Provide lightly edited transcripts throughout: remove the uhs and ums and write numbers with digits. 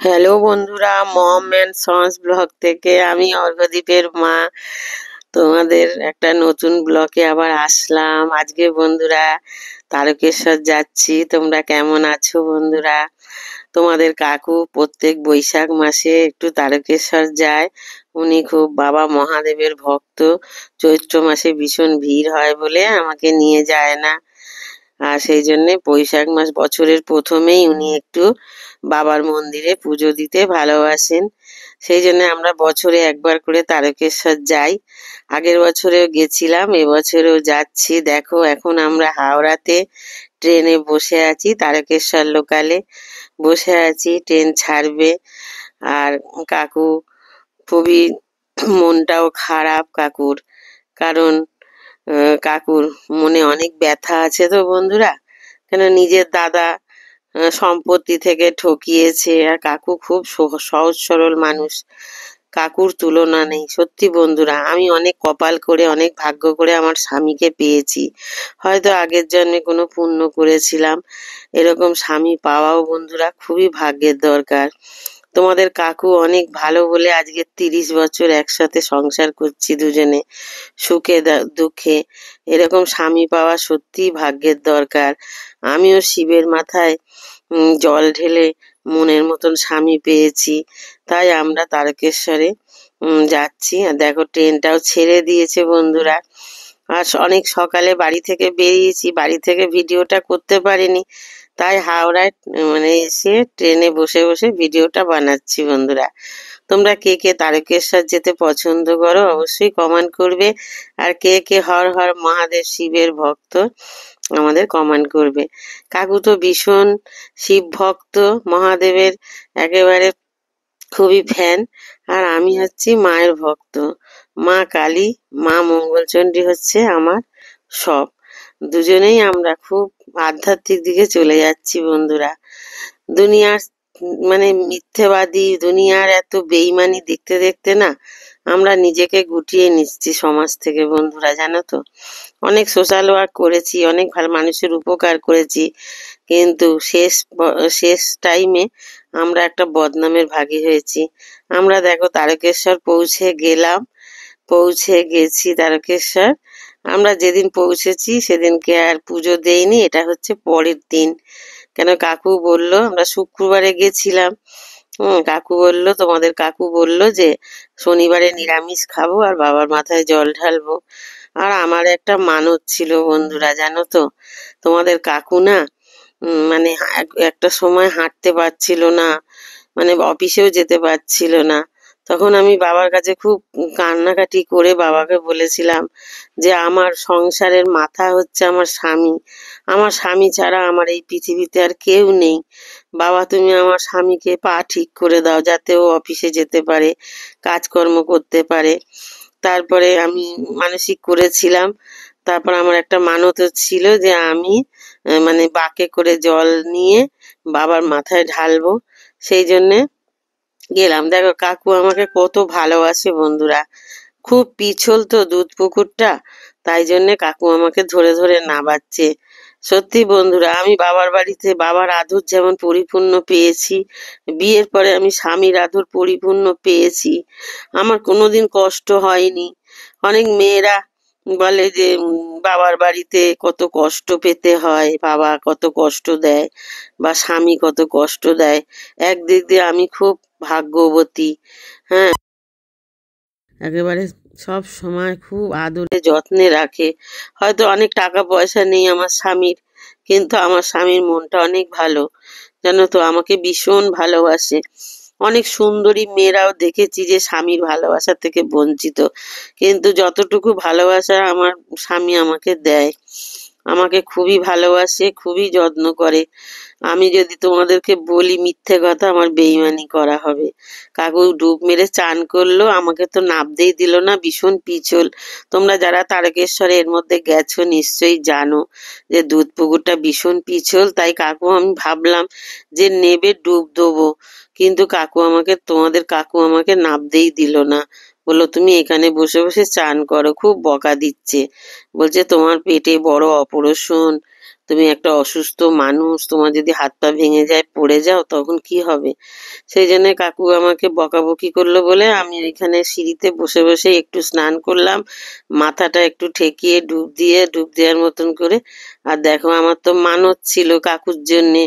Hello বন্ধুরা, মম and sons blog থেকে আমি অর্ঘ্যদীপের মা তোমাদের একটা নতুন ব্লগে আবার আসলাম। আজকে বন্ধুরা তারকেশ্বর যাচ্ছি। তোমরা কেমন আছো বন্ধুরা? তোমাদের কাকু প্রত্যেক বৈশাখ মাসে একটু তারকেশ্বর যায়। উনি খুব বাবা মহাদেবের ভক্ত। চৈত্র মাসে ভীষণ ভিড় হয় বলে আমাকে নিয়ে যায় না, আর সেই জন্যে বৈশাখ মাস বছরের প্রথমেই উনি একটু বাবার মন্দিরে পুজো দিতে ভালোবাসেন। সেই জন্য আমরা বছরে একবার করে তারকেশ্বর যাই। আগের বছরেও গেছিলাম, এবছরেও যাচ্ছি। দেখো এখন আমরা হাওড়াতে ট্রেনে বসে আছি, তারকেশ্বর লোকালে বসে আছি, ট্রেন ছাড়বে। আর কাকু খুবই মনটাও খারাপ কাকুর, কারণ কাকুর মনে অনেক ব্যথা আছে তো বন্ধুরা। কেন, নিজের দাদা সম্পত্তি থেকে ঠকিয়েছে, আর কাকু খুব সহজ সরল মানুষ। কাকুর তুলনা নেই সত্যি বন্ধুরা। আমি অনেক কপাল করে, অনেক ভাগ্য করে আমার স্বামীকে পেয়েছি। হয়তো আগের জন্মে কোনো পুণ্য করেছিলাম। এরকম স্বামী পাওয়াও বন্ধুরা খুবই ভাগ্যের দরকার। তোমাদের কাকু অনেক ভালো বলে আজকে 30 বছর একসাথে সংসার করছি দুজনে, সুখে দুঃখে। এরকম স্বামী পাওয়া সত্যিই ভাগ্যের দরকার। আমিও শিবের মাথায় জল ঢেলে মনের মতন স্বামী পেয়েছি। তাই আমরা তারকেশ্বরে যাচ্ছি। আর দেখো ট্রেনটাও ছেড়ে দিয়েছে বন্ধুরা। আর অনেক সকালে বাড়ি থেকে বেরিয়েছি, বাড়ি থেকে ভিডিওটা করতে পারিনি, তাই হাওড়ায় এসে ট্রেনে বসে বসে ভিডিওটা বানাচ্ছি বন্ধুরা। তোমরা কে কে তারকেশ্বর যেতে পছন্দ করো অবশ্যই কমেন্ট করবে। আর কে কে হর হর মহাদেব শিবের ভক্ত আমাদের কমেন্ট করবে। কাকু তো ভীষণ শিব ভক্ত, মহাদেবের একেবারে খুবই ফ্যান। আর আমি হচ্ছি মায়ের ভক্ত। মা কালী, মা মঙ্গলচণ্ডী হচ্ছে আমার সব। দুজনেই আমরা খুব আধ্যাত্মিক দিকে চলে যাচ্ছি বন্ধুরা। দুনিয়ার মিথ্যেবাদী, দুনিয়ার এত বেইমানি দেখতে দেখতে না আমরা নিজেকে গুটিয়ে নিচ্ছি সমাজ থেকে বন্ধুরা, জানো তো। অনেক সোশ্যাল ওয়ার্ক করেছি, অনেক ভালো মানুষের উপকার করেছি, কিন্তু শেষ টাইমে আমরা একটা বদনামের ভাগী হয়েছি। আমরা দেখো তারকেশ্বর পৌঁছে গেছি তারকেশ্বর। আমরা যেদিন পৌঁছেছি সেদিনকে আর পুজো দেইনি, এটা হচ্ছে পরের দিন। কেন, কাকু বলল, আমরা শুক্রবারে গেছিলাম। কাকু বলল, তোমাদের কাকু বলল যে শনিবারে নিরামিষ খাবো আর বাবার মাথায় জল ঢালবো। আর আমার একটা মানত ছিল বন্ধুরা, জানো তো। তোমাদের কাকু না একটা সময় হাঁটতে পারছিল না, অফিসেও যেতে পারছিল না। তখন আমি বাবার কাছে খুব কান্নাকাটি করে বাবাকে বলেছিলাম যে আমার সংসারের মাথা হচ্ছে আমার স্বামী। আমার স্বামী ছাড়া আমার এই পৃথিবীতে আর কেউ নেই। বাবা, তুমি আমার স্বামীকে পা ঠিক করে দাও যাতে ও অফিসে যেতে পারে, কাজকর্ম করতে পারে। তারপরে আমি মানসিক করেছিলাম। তারপর আমার একটা মানতও ছিল যে আমি বাঁকে করে জল নিয়ে বাবার মাথায় ঢালবো। সেই জন্যে গেলাম। দেখো কাকু আমাকে কত ভালোবাসে বন্ধুরা। খুব পিছল তো দুধ পুকুরটা, তাই জন্যে কাকু আমাকে ধরে ধরে নাবাচ্ছে। সত্যি বন্ধুরা, আমি বাবার বাড়িতে বাবার আদর যেমন পরিপূর্ণ পেয়েছি, বিয়ের পরে আমি স্বামীর আদর পরিপূর্ণ পেয়েছি। আমার কোনোদিন কষ্ট হয়নি। অনেক মেয়েরা বলে যে বাবার বাড়িতে কত কষ্ট পেতে হয়, বাবা কত কষ্ট দেয় বা স্বামী কত কষ্ট দেয়। একদিক দিয়ে আমি খুব ভাগ্যবতী। হ্যাঁ, একেবারে সব সময় খুব আদরে যত্নে রাখে। হয়তো অনেক টাকা পয়সা নেই আমার স্বামীর, কিন্তু আমার স্বামীর মনটা অনেক ভালো, জানো তো। আমাকে ভীষণ ভালোবাসে। অনেক সুন্দরী মেয়েরাও দেখেছি যে স্বামীর ভালোবাসা থেকে বঞ্চিত, কিন্তু যতটুকু ভালোবাসা আমার স্বামী আমাকে দেয়, আমাকে খুবই ভালোবাসে, খুবই যত্ন করে। আমি যদি তোমাদেরকে বলি মিথ্যে কথা, আমার বেইমানি করা হবে। কাকু ডুব মেরে চান করলো, আমাকে তো নাবতেই দিল না, ভীষণ পিছল। তোমরা যারা তারকেশ্বরে এর মধ্যে গেছো নিশ্চয়ই জানো যে দুধ পুকুরটা ভীষণ পিছল। তাই কাকু, আমি ভাবলাম যে নেবে ডুব দেবো, কিন্তু তোমাদের কাকু আমাকে নাবতেই দিল না। বললো তুমি এখানে বসে বসে চান করো। খুব বকা দিচ্ছে, বলছে তোমার পেটে বড় অপারেশন, তুমি একটা অসুস্থ মানুষ, তোমার যদি হাত পা ভেঙে যায়, পড়ে যাও, তখন কি হবে? সেই জন্য কাকু আমাকে বকাবকি করলো বলে আমি ওইখানে সিঁড়িতে বসে বসে একটু স্নান করলাম, মাথাটা একটু ঠেকিয়ে ডুব দেওয়ার মতন করে। আর দেখো, আমার তো মানত ছিল কাকুর জন্যে,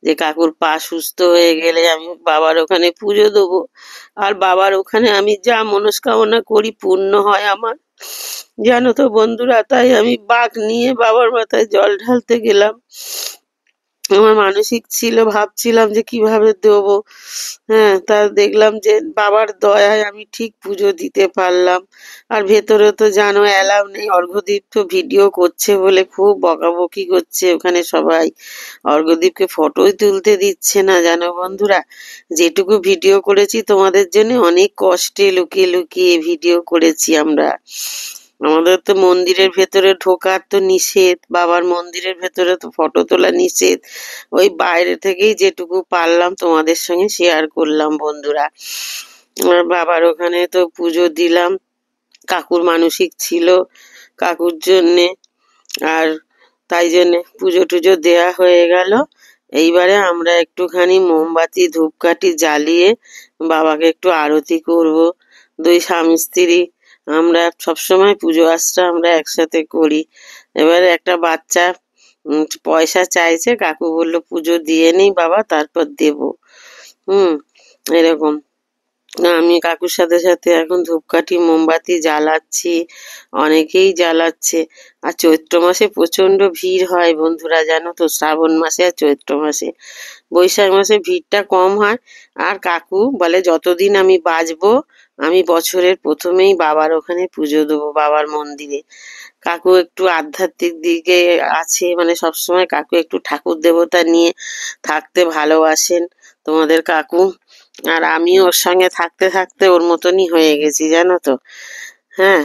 যে কাকুর পা সুস্থ হয়ে গেলে আমি বাবার ওখানে পুজো দেবো। আর বাবার ওখানে আমি যা মনস্কামনা করি পূর্ণ হয় আমার, জানো তো বন্ধুরা। তাই আমি বাঁক নিয়ে বাবার মাথায় জল ঢালতে গেলাম। আমার মানসিক ছিল, ভাবছিলাম যে কিভাবে দেবো। হ্যাঁ, তা দেখলাম যে বাবার দয়ায় আমি ঠিক পুজো দিতে পারলাম। আর ভেতরে তো জানো অ্যালাউ নেই, অর্ঘ্যদীপ তো ভিডিও করছে বলে খুব বকাবকি করছে ওখানে সবাই। অর্ঘ্যদীপকে ফটোই তুলতে দিচ্ছে না, জানো বন্ধুরা। যেটুকু ভিডিও করেছি তোমাদের জন্য অনেক কষ্টে লুকিয়ে লুকিয়ে ভিডিও করেছি আমরা। আমাদের তো মন্দিরের ভেতরে ঢোকার তো নিষেধ, বাবার মন্দিরের ভেতরে তো ফটো তোলা নিষেধ। ওই বাইরে থেকেই যেটুকু পারলাম তোমাদের সঙ্গে শেয়ার করলাম বন্ধুরা। আর বাবার ওখানে তো পুজো দিলাম, কাকুর মানসিক ছিল কাকুর জন্যে। আর তাই জন্যে পুজো টুজো দেয়া হয়ে গেল। এইবারে আমরা একটুখানি মোমবাতি ধূপকাঠি জ্বালিয়ে বাবাকে একটু আরতি করব। দুই স্বামী স্ত্রী আমরা সবসময় পুজো আশ্রা আমরা একসাথে করি। এবারে একটা বাচ্চা পয়সা চাইছে, কাকু বললো পুজো দিয়ে নেই বাবা, তারপর দেব। হুম, এরকম। না, আমি কাকুর সাথে সাথে এখন ধূপকাঠি মোমবাতি জ্বালাচ্ছি, অনেকেই জ্বালাচ্ছে। আর চৈত্র মাসে প্রচন্ড ভিড় হয় বন্ধুরা, জানো তো। শ্রাবণ মাসে আর চৈত্র মাসে, বৈশাখ মাসে ভিড়টা কম হয়। আর কাকু বলে যতদিন আমি বাঁচবো আমি বছরের প্রথমেই বাবার ওখানে পুজো দেবো, বাবার মন্দিরে। কাকু একটু আধ্যাত্মিক দিকে আছে, মানে সবসময় কাকু একটু ঠাকুর দেবতা নিয়ে থাকতে ভালোবাসেন তোমাদের কাকু। আর আমি ওর সঙ্গে থাকতে থাকতে ওর মতনই হয়ে গেছি, জানো তো। হ্যাঁ,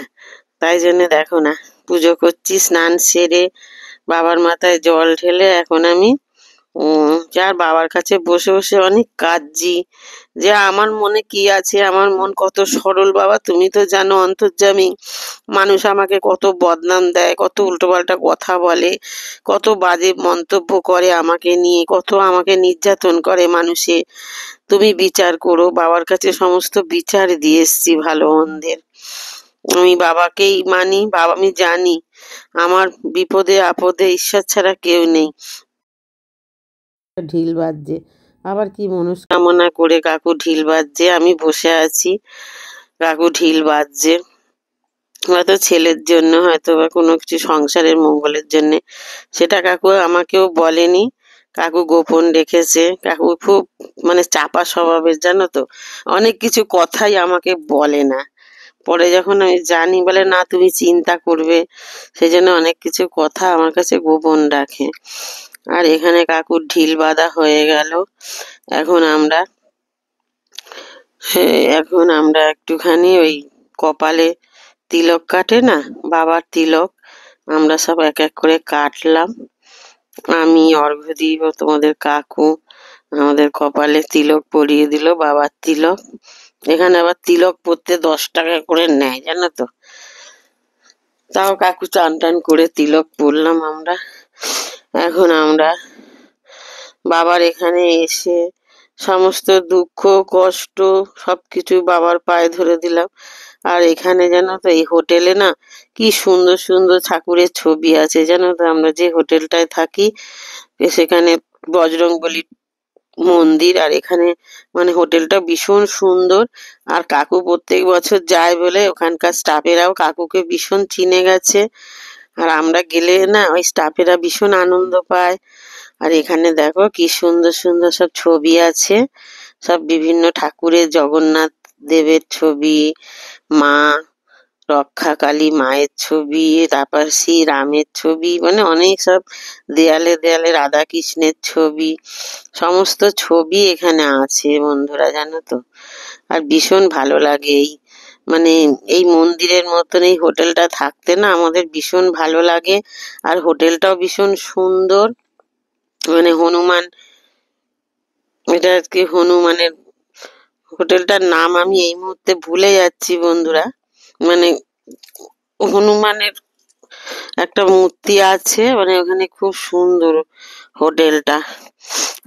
তাই জন্য দেখো না, পুজো করছি স্নান সেরে, বাবার মাথায় জল ঢেলে এখন আমি যার বাবার কাছে বসে বসে অনেক কাঁদছি, যে আমার মনে কি আছে, আমার মন কত সরল বাবা, তুমি তো জানো অন্তর্যামী। মানুষ আমাকে কত বদনাম দেয়, কত উল্টোপাল্টা কথা বলে, কত বাজে মন্তব্য করে আমাকে নিয়ে, কত আমাকে নির্যাতন করে মানুষে। তুমি বিচার করো, বাবার কাছে সমস্ত বিচার দিয়ে এসছি ভালো মন্দের। আমি বাবাকেই মানি, বাবা, আমি জানি আমার বিপদে আপদে ঈশ্বর ছাড়া কেউ নেই। ঢিল বাজছে, আবার কি মনস্কামনা করে কাকু ঢিল বাজছে, আমি বসে আছি, কাকু ঢিল বাজছে। হয়তো ছেলের জন্য, হয়তো বা কোনো কিছু সংসারের মঙ্গলের জন্যে। সেটা কাকু আমাকেও বলেনি, কাকু গোপন রেখেছে। কাকু খুব মানে চাপা স্বভাবের, জানো তো। অনেক কিছু কথাই আমাকে বলে না, পরে যখন আমি জানি বলে না তুমি চিন্তা করবে, সেই জন্য অনেক কিছু কথা আমার কাছে গোপন রাখে। আর এখানে কাকুর ঢিল বাঁধা হয়ে গেল। এখন আমরা এখন আমরা একটুখানি ওই কপালে তিলক কাটে না, বাবার তিলক, আমরা সব এক এক করে কাটলাম। আমি, অর্ঘ্যদীপ ও তোমাদের কাকু আমাদের কপালে তিলক পরিয়ে দিল, বাবার তিলক। এখানে আবার তিলক পরতে 10 টাকা করে নেয়, জানো তো। তাও কাকু টান টান করে তিলক পরলাম আমরা। এখন আমরা বাবার এখানে এসে সমস্ত দুঃখ কষ্ট সবকিছু বাবার পায়ে ধরে দিলাম। আর এখানে জানো তো, এই হোটেলে না কি সুন্দর সুন্দর ঠাকুরের ছবি আছে, জানো তো। আমরা যে হোটেলটায় থাকি সেখানে বজরংবলী মন্দির, আর এখানে মানে হোটেলটা ভীষণ সুন্দর। আর কাকু প্রত্যেক বছর যায় বলে ওখানকার স্টাফেরাও কাকুকে ভীষণ চিনে গেছে। আর আমরা গেলে না ওই স্টাফেরা ভীষণ আনন্দ পায়। আর এখানে দেখো কি সুন্দর সুন্দর সব ছবি আছে, সব বিভিন্ন ঠাকুরের, জগন্নাথ দেবের ছবি, মা রক্ষাকালী মায়ের ছবি, তারপর শ্রী রামের ছবি, মানে অনেক সব দেয়ালে দেয়ালে রাধা কৃষ্ণের ছবি, সমস্ত ছবি এখানে আছে বন্ধুরা, জানো তো। আর ভীষণ ভালো লাগে এই মানে এই মন্দিরের মতন এই হোটেলটা থাকতে না আমাদের ভীষণ ভালো লাগে। আর হোটেলটাও ভীষণ সুন্দর, মানে হনুমান, এটা আজকে হনুমানের হোটেলটার নাম আমি এই মুহূর্তে ভুলে যাচ্ছি বন্ধুরা। মানে হনুমানের একটা মূর্তি আছে, মানে ওখানে খুব সুন্দর হোটেলটা।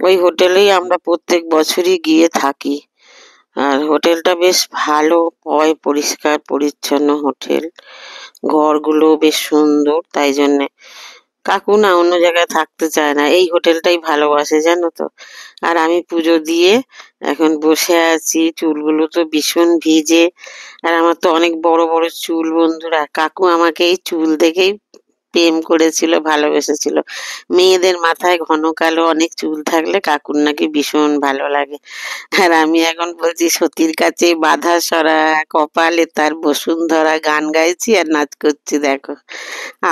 ওই হোটেলেই আমরা প্রত্যেক বছরই গিয়ে থাকি। আর হোটেলটা বেশ ভালো হয়, পরিষ্কার পরিচ্ছন্ন হোটেল, ঘরগুলো বেশ সুন্দর, তাই জন্যে কাকু না অন্য জায়গায় থাকতে চায় না, এই হোটেলটাই ভালোবাসে জানো তো। আর আমি পুজো দিয়ে এখন বসে আছি, চুলগুলো তো ভীষণ ভিজে, আর আমার তো অনেক বড় বড় চুল বন্ধুরা। কাকু আমাকে এই চুল দেখেই প্রেম করেছিল, ভালোবেসেছিল। মেয়েদের মাথায় ঘন কালো অনেক চুল থাকলে কাকুর নাকি ভীষণ ভালো লাগে। আর আমি এখন বলছি, সতীর কাছে বাধা সরা, কপালে তার বসুন্ধরা, গান গাইছি আর নাচ করছি দেখো,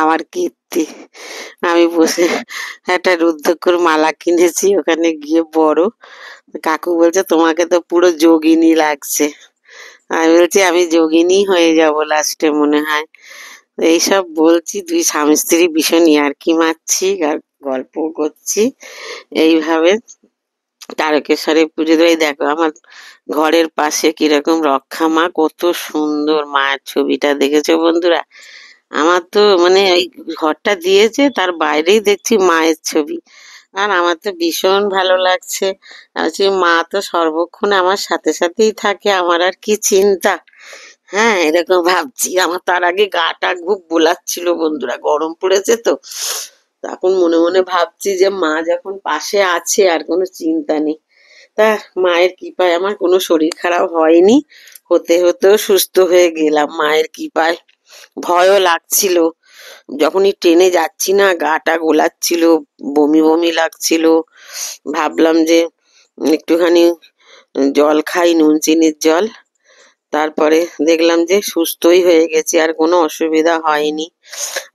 আমার কীর্তি। আমি বসে একটা রুদ্রক্ষর মালা কিনেছি, ওখানে গিয়ে বড় কাকু বলছে তোমাকে তো পুরো যোগিনী লাগছে। আমি বলছি আমি যোগিনী হয়ে যাব লাস্টে মনে হয়। এইসব বলছি, দুই স্বামী স্ত্রী ভীষণ ইয়ার্কি মারছি আর গল্প করছি এইভাবে। তারকেশ্বরে পুজো দেয়, দেখো আমার ঘরের পাশে কিরকম রক্ষা মা, কত সুন্দর মায়ের ছবিটা দেখেছো বন্ধুরা? আমার তো মানে ওই ঘরটা দিয়েছে, তার বাইরেই দেখছি মায়ের ছবি, আর আমার তো ভীষণ ভালো লাগছে। আর যে মা তো সর্বক্ষণ আমার সাথে সাথেই থাকে, আমার আর কি চিন্তা। হ্যাঁ, এরকম ভাবছি। আমার তার আগে গাটা খুব বোলাচ্ছিল বন্ধুরা, গরম পড়েছে তো। তখন মনে মনে ভাবছি যে মা যখন পাশে আছে আর কোনো চিন্তা নেই। তা মায়ের কৃপায় আমার কোনো শরীর খারাপ হয়নি, হতে হতেও সুস্থ হয়ে গেলাম মায়ের কৃপায়। ভয়ও লাগছিল, যখনই ট্রেনে যাচ্ছি না গাটা গোলাচ্ছিল, বমি বমি লাগছিল। ভাবলাম যে একটুখানি জল খাই, নুন চিনির জল। তারপরে দেখলাম যে সুস্থই হয়ে গেছি, আর কোনো অসুবিধা হয়নি।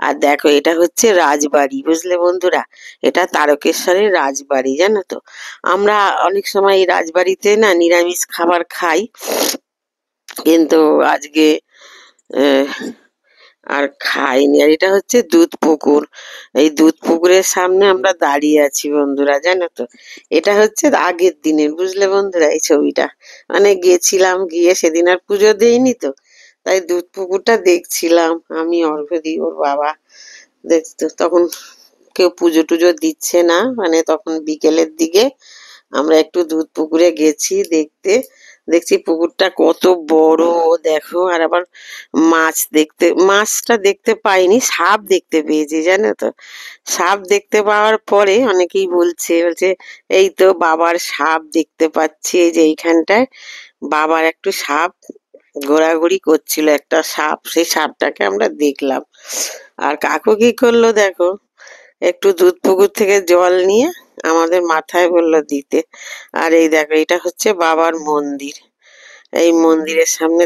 আর দেখো, এটা হচ্ছে রাজবাড়ি, বুঝলে বন্ধুরা? এটা তারকেশ্বরের রাজবাড়ি, জানো তো। আমরা অনেক সময় এই রাজবাড়িতে না নিরামিষ খাবার খাই, কিন্তু আজকে আহ, আর খাইনি। আর এটা হচ্ছে দুধ পুকুর, এই দুধ পুকুরের সামনে আমরা দাঁড়িয়ে আছি বন্ধুরা, জানো তো। এটা হচ্ছে আগের দিনের, বুঝলে বন্ধুরা, এই ছবিটা। মানে গেছিলাম, গিয়ে সেদিন আর পুজো দেইনি তো, তাই দুধ পুকুরটা দেখছিলাম। আমি, অর্ঘ্যদি, ওর বাবা দেখতো তখন। কেউ পুজো টুজো দিচ্ছে না, মানে তখন বিকেলের দিকে আমরা একটু দুধ পুকুরে গেছি দেখতে। দেখছি পুকুরটা কত বড়, দেখো। আর আবার মাছটা দেখতে পাইনি, সাপ দেখতে পেয়েছি, জানো তো। সাপ দেখতে পাওয়ার পরে অনেকেই বলছে এই তো বাবার সাপ দেখতে পাচ্ছি, এই যে এইখানটায় বাবার একটু সাপ ঘোরাঘুরি করছিল, একটা সাপ, সেই সাপটাকে আমরা দেখলাম। আর কাকু কি করলো দেখো, একটু দুধ পুকুর থেকে জল নিয়ে আমাদের মাথায় বললো দিতে। আর এই দেখো, এটা হচ্ছে বাবার মন্দির। এই মন্দিরের সামনে